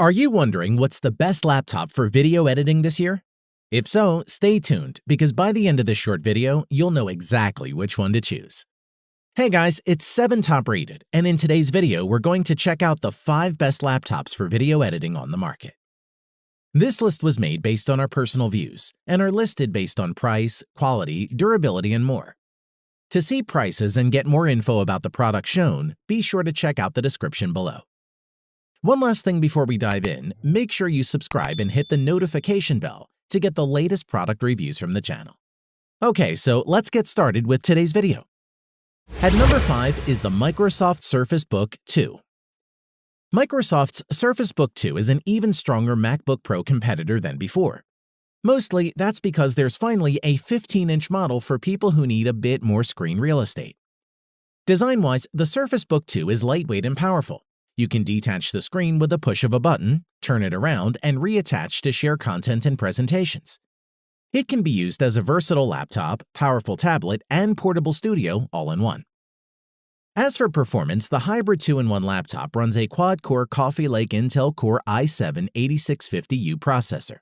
Are you wondering what's the best laptop for video editing this year? If so, stay tuned because by the end of this short video, you'll know exactly which one to choose. Hey guys, it's 7 Top Rated, and in today's video, we're going to check out the 5 best laptops for video editing on the market. This list was made based on our personal views and are listed based on price, quality, durability, and more. To see prices and get more info about the product shown, be sure to check out the description below. One last thing before we dive in, make sure you subscribe and hit the notification bell to get the latest product reviews from the channel. Okay, so let's get started with today's video. At number 5 is the Microsoft Surface Book 2. Microsoft's Surface Book 2 is an even stronger MacBook Pro competitor than before. Mostly, that's because there's finally a 15-inch model for people who need a bit more screen real estate. Design-wise, the Surface Book 2 is lightweight and powerful. You can detach the screen with a push of a button, turn it around, and reattach to share content and presentations. It can be used as a versatile laptop, powerful tablet, and portable studio all in one. As for performance, the hybrid 2-in-1 laptop runs a quad-core Coffee Lake Intel Core i7-8650U processor,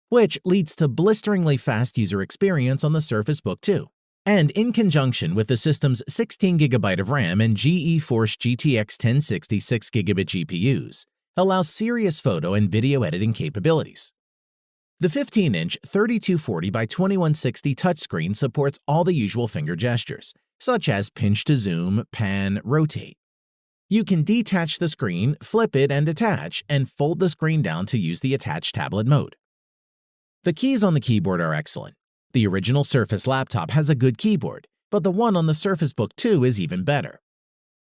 which leads to blisteringly fast user experience on the Surface Book 2. And in conjunction with the system's 16GB of RAM and GeForce GTX 1060 6GB GPUs, allows serious photo and video editing capabilities. The 15-inch 3240 by 2160 touchscreen supports all the usual finger gestures, such as pinch to zoom, pan, rotate. You can detach the screen, flip it and attach, and fold the screen down to use the attached tablet mode. The keys on the keyboard are excellent. The original Surface laptop has a good keyboard, but the one on the Surface Book 2 is even better.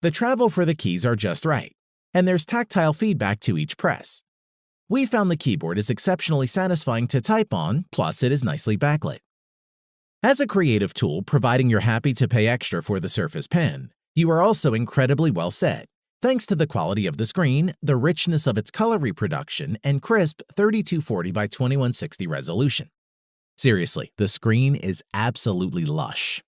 The travel for the keys are just right, and there's tactile feedback to each press. We found the keyboard is exceptionally satisfying to type on, plus it is nicely backlit. As a creative tool, providing you're happy to pay extra for the Surface Pen, you are also incredibly well set, thanks to the quality of the screen, the richness of its color reproduction, and crisp 3240 by 2160 resolution. Seriously, the screen is absolutely lush.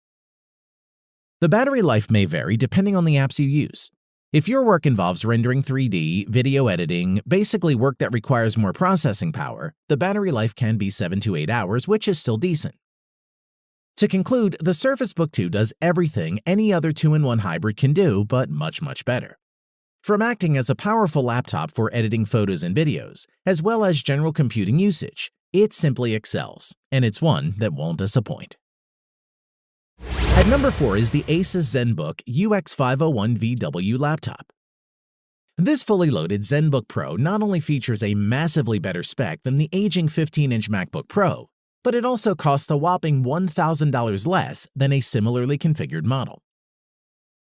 The battery life may vary depending on the apps you use. If your work involves rendering 3D, video editing, basically work that requires more processing power, the battery life can be 7 to 8 hours, which is still decent. To conclude, the Surface Book 2 does everything any other 2-in-1 hybrid can do, but much better. From acting as a powerful laptop for editing photos and videos, as well as general computing usage, it simply excels, and it's one that won't disappoint. At number 4 is the Asus ZenBook UX501VW laptop. This fully loaded ZenBook Pro not only features a massively better spec than the aging 15-inch MacBook Pro, but it also costs a whopping $1,000 less than a similarly configured model.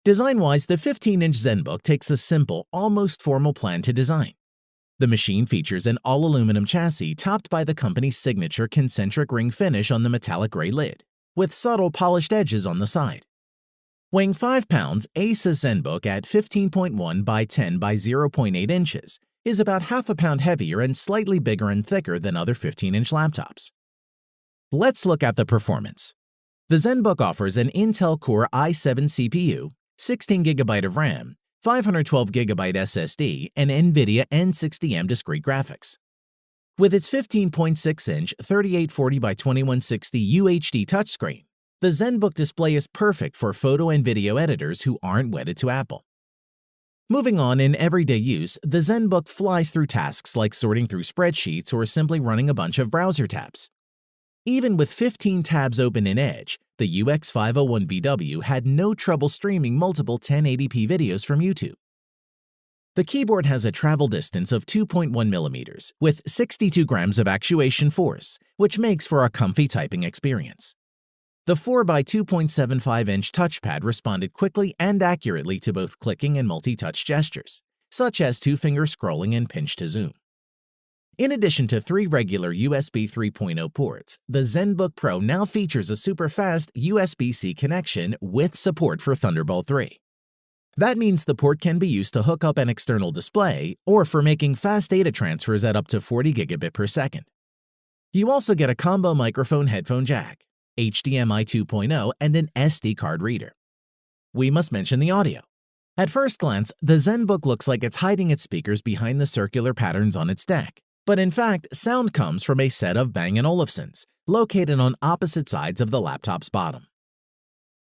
Design-wise, the 15-inch ZenBook takes a simple, almost formal plan to design. The machine features an all-aluminum chassis topped by the company's signature concentric ring finish on the metallic gray lid, with subtle polished edges on the side. Weighing 5 pounds, Asus ZenBook at 15.1 by 10 by 0.8 inches is about half a pound heavier and slightly bigger and thicker than other 15-inch laptops. Let's look at the performance. The ZenBook offers an Intel Core i7 CPU, 16GB of RAM, 512GB SSD, and NVIDIA N60M discrete graphics. With its 15.6-inch 3840 by 2160 UHD touchscreen, the ZenBook display is perfect for photo and video editors who aren't wedded to Apple. Moving on, in everyday use, the ZenBook flies through tasks like sorting through spreadsheets or simply running a bunch of browser tabs. Even with 15 tabs open in Edge, the UX501VW had no trouble streaming multiple 1080p videos from YouTube. The keyboard has a travel distance of 2.1 millimeters with 62 grams of actuation force, which makes for a comfy typing experience. The 4x 2.75-inch touchpad responded quickly and accurately to both clicking and multi-touch gestures, such as 2-finger scrolling and pinch to zoom. In addition to 3 regular USB 3.0 ports, the ZenBook Pro now features a super-fast USB-C connection with support for Thunderbolt 3. That means the port can be used to hook up an external display or for making fast data transfers at up to 40 gigabit per second. You also get a combo microphone headphone jack, HDMI 2.0, and an SD card reader. We must mention the audio. At first glance, the ZenBook looks like it's hiding its speakers behind the circular patterns on its deck. But in fact, sound comes from a set of Bang & Olufsens, located on opposite sides of the laptop's bottom.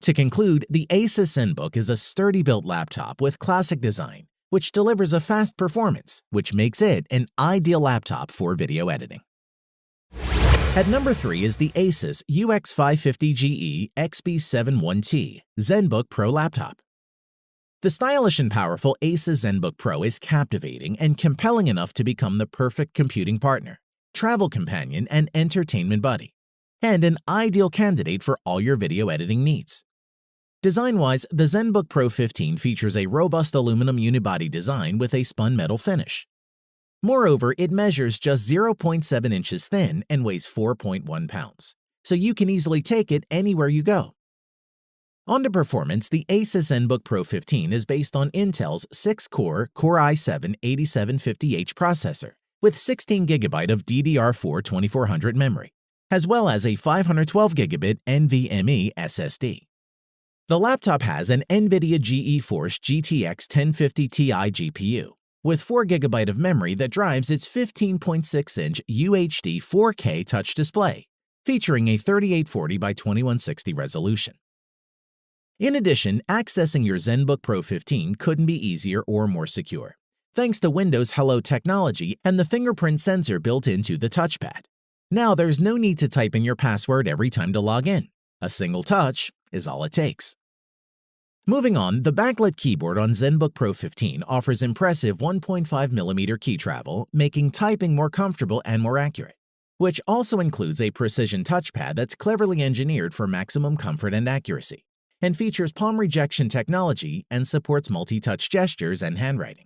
To conclude, the Asus ZenBook is a sturdy-built laptop with classic design, which delivers a fast performance, which makes it an ideal laptop for video editing. At number 3 is the Asus UX550GE XB71T ZenBook Pro laptop. The stylish and powerful Asus ZenBook Pro is captivating and compelling enough to become the perfect computing partner, travel companion, and entertainment buddy, and an ideal candidate for all your video editing needs. Design-wise, the ZenBook Pro 15 features a robust aluminum unibody design with a spun metal finish. Moreover, it measures just 0.7 inches thin and weighs 4.1 pounds, so you can easily take it anywhere you go. On to performance, the Asus ZenBook Pro 15 is based on Intel's 6-core Core i7-8750H processor with 16GB of DDR4 2400 memory, as well as a 512GB NVMe SSD. The laptop has an NVIDIA GeForce GTX 1050 Ti GPU with 4GB of memory that drives its 15.6-inch UHD 4K touch display, featuring a 3840 by 2160 resolution. In addition, accessing your ZenBook Pro 15 couldn't be easier or more secure, thanks to Windows Hello technology and the fingerprint sensor built into the touchpad. Now there's no need to type in your password every time to log in. A single touch is all it takes. Moving on, the backlit keyboard on ZenBook Pro 15 offers impressive 1.5mm key travel, making typing more comfortable and more accurate, which also includes a precision touchpad that's cleverly engineered for maximum comfort and accuracy, and features palm rejection technology and supports multi-touch gestures and handwriting.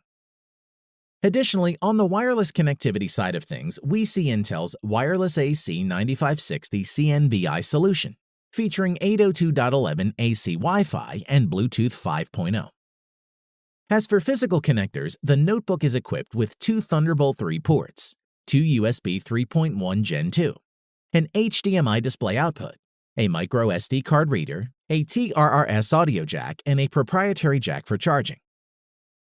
Additionally, on the wireless connectivity side of things, we see Intel's Wireless AC 9560 CNBI solution, featuring 802.11 AC Wi-Fi and Bluetooth 5.0. As for physical connectors, the notebook is equipped with 2 Thunderbolt 3 ports, 2 USB 3.1 Gen 2, an HDMI display output, a micro SD card reader, a TRRS audio jack, and a proprietary jack for charging.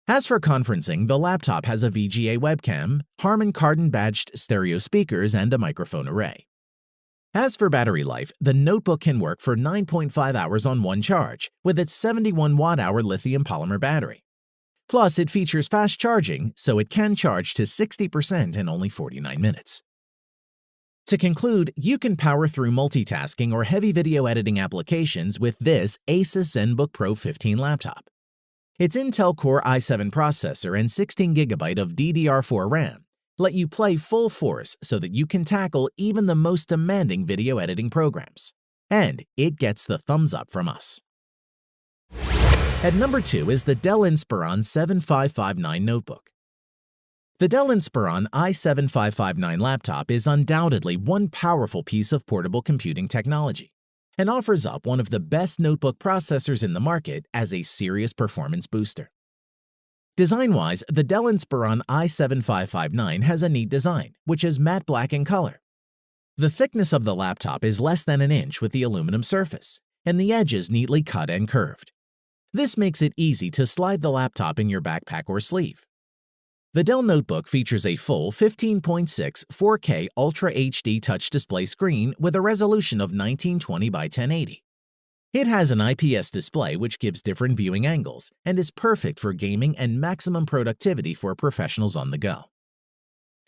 As for conferencing, the laptop has a VGA webcam, Harman Kardon badged stereo speakers, and a microphone array. As for battery life, the notebook can work for 9.5 hours on one charge with its 71 watt-hour lithium polymer battery. Plus, it features fast charging, so it can charge to 60% in only 49 minutes. To conclude, you can power through multitasking or heavy video editing applications with this Asus ZenBook Pro 15 laptop. Its Intel Core i7 processor and 16GB of DDR4 RAM let you play full force so that you can tackle even the most demanding video editing programs. And it gets the thumbs up from us. At number 2 is the Dell Inspiron 7559 notebook. The Dell Inspiron i7-5559 laptop is undoubtedly one powerful piece of portable computing technology and offers up one of the best notebook processors in the market as a serious performance booster. Design-wise, the Dell Inspiron i7-5559 has a neat design, which is matte black in color. The thickness of the laptop is less than an inch with the aluminum surface, and the edges neatly cut and curved. This makes it easy to slide the laptop in your backpack or sleeve. The Dell notebook features a full 15.6 4K Ultra HD touch display screen with a resolution of 1920 by 1080. It has an IPS display which gives different viewing angles and is perfect for gaming and maximum productivity for professionals on the go.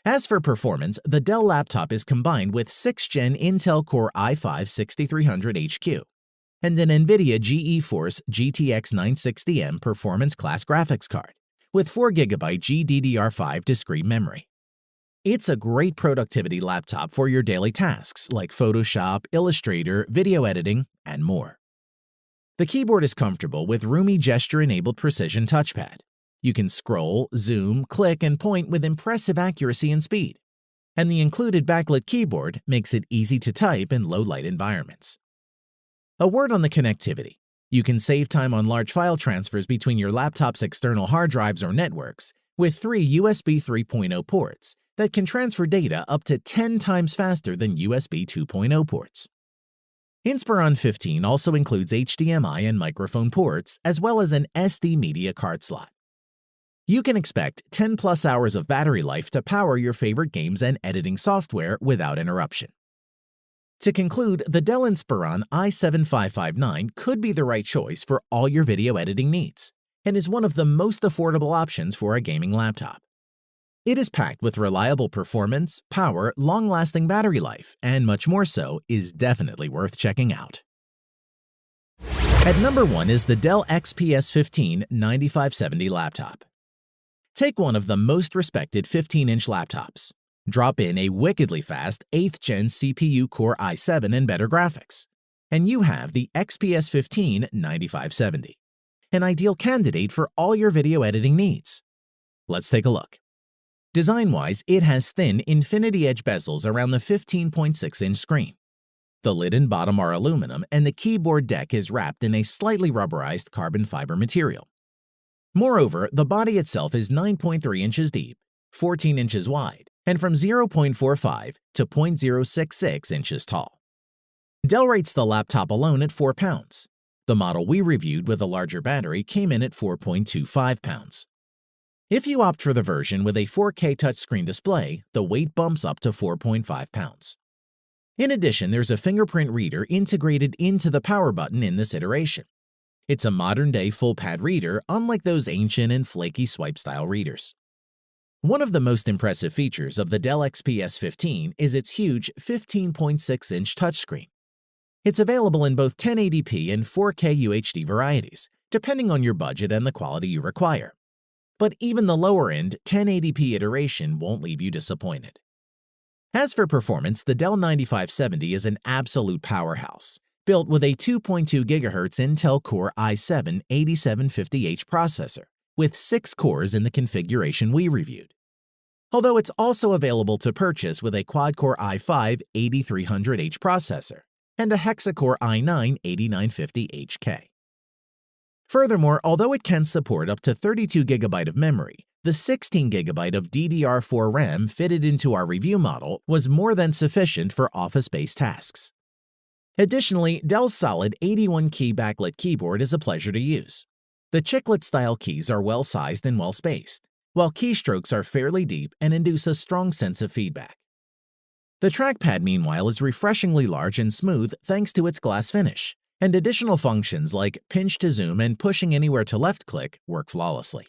As for performance, the Dell laptop is combined with 6th Gen Intel Core i5-6300HQ and an NVIDIA GeForce GTX 960M performance class graphics card with 4GB GDDR5 discrete memory. It's a great productivity laptop for your daily tasks like Photoshop, Illustrator, video editing, and more. The keyboard is comfortable with roomy gesture-enabled precision touchpad. You can scroll, zoom, click, and point with impressive accuracy and speed. And the included backlit keyboard makes it easy to type in low-light environments. A word on the connectivity. You can save time on large file transfers between your laptop's external hard drives or networks with 3 USB 3.0 ports that can transfer data up to 10 times faster than USB 2.0 ports. Inspiron 15 also includes HDMI and microphone ports, as well as an SD media card slot. You can expect 10+ hours of battery life to power your favorite games and editing software without interruption. To conclude, the Dell Inspiron i7-5559 could be the right choice for all your video editing needs, and is one of the most affordable options for a gaming laptop. It is packed with reliable performance, power, long-lasting battery life, and much more so, is definitely worth checking out. At number 1 is the Dell XPS 15 9570 laptop. Take one of the most respected 15-inch laptops. Drop in a wickedly fast 8th Gen CPU Core i7 and better graphics, and you have the XPS 15 9570, an ideal candidate for all your video editing needs. Let's take a look. Design-wise, it has thin infinity edge bezels around the 15.6-inch screen. The lid and bottom are aluminum, and the keyboard deck is wrapped in a slightly rubberized carbon fiber material. Moreover, the body itself is 9.3 inches deep, 14 inches wide, and from 0.45 to 0.066 inches tall. Dell rates the laptop alone at 4 pounds. The model we reviewed with a larger battery came in at 4.25 pounds. If you opt for the version with a 4K touchscreen display, the weight bumps up to 4.5 pounds. In addition, there's a fingerprint reader integrated into the power button in this iteration. It's a modern-day full-pad reader, unlike those ancient and flaky swipe-style readers. One of the most impressive features of the Dell XPS 15 is its huge 15.6-inch touchscreen. It's available in both 1080p and 4K UHD varieties, depending on your budget and the quality you require. But even the lower-end 1080p iteration won't leave you disappointed. As for performance, the Dell 9570 is an absolute powerhouse, built with a 2.2 GHz Intel Core i7-8750H processor, with 6 cores in the configuration we reviewed. Although it's also available to purchase with a quad-core i5-8300H processor and a hexa-core i9-8950HK. Furthermore, although it can support up to 32 GB of memory, the 16 GB of DDR4 RAM fitted into our review model was more than sufficient for office-based tasks. Additionally, Dell's solid 81-key backlit keyboard is a pleasure to use. The chiclet-style keys are well-sized and well-spaced, while keystrokes are fairly deep and induce a strong sense of feedback. The trackpad, meanwhile, is refreshingly large and smooth thanks to its glass finish, and additional functions like pinch to zoom and pushing anywhere to left-click work flawlessly.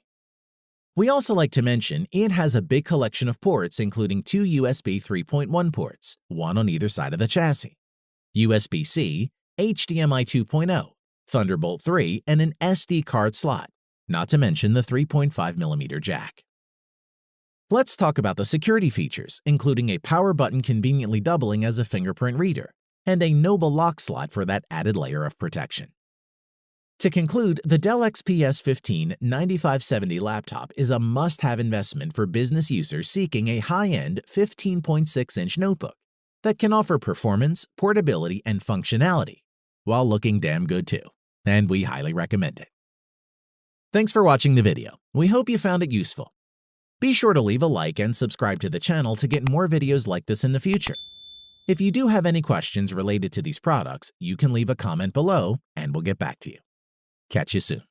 We also like to mention it has a big collection of ports, including 2 USB 3.1 ports, one on either side of the chassis, USB-C, HDMI 2.0, Thunderbolt 3, and an SD card slot, not to mention the 3.5mm jack. Let's talk about the security features, including a power button conveniently doubling as a fingerprint reader, and a Noble lock slot for that added layer of protection. To conclude, the Dell XPS 15 9570 laptop is a must-have investment for business users seeking a high-end 15.6-inch notebook that can offer performance, portability, and functionality, while looking damn good too, and we highly recommend it. Thanks for watching the video. We hope you found it useful. Be sure to leave a like and subscribe to the channel to get more videos like this in the future. If you do have any questions related to these products, you can leave a comment below and we'll get back to you. Catch you soon.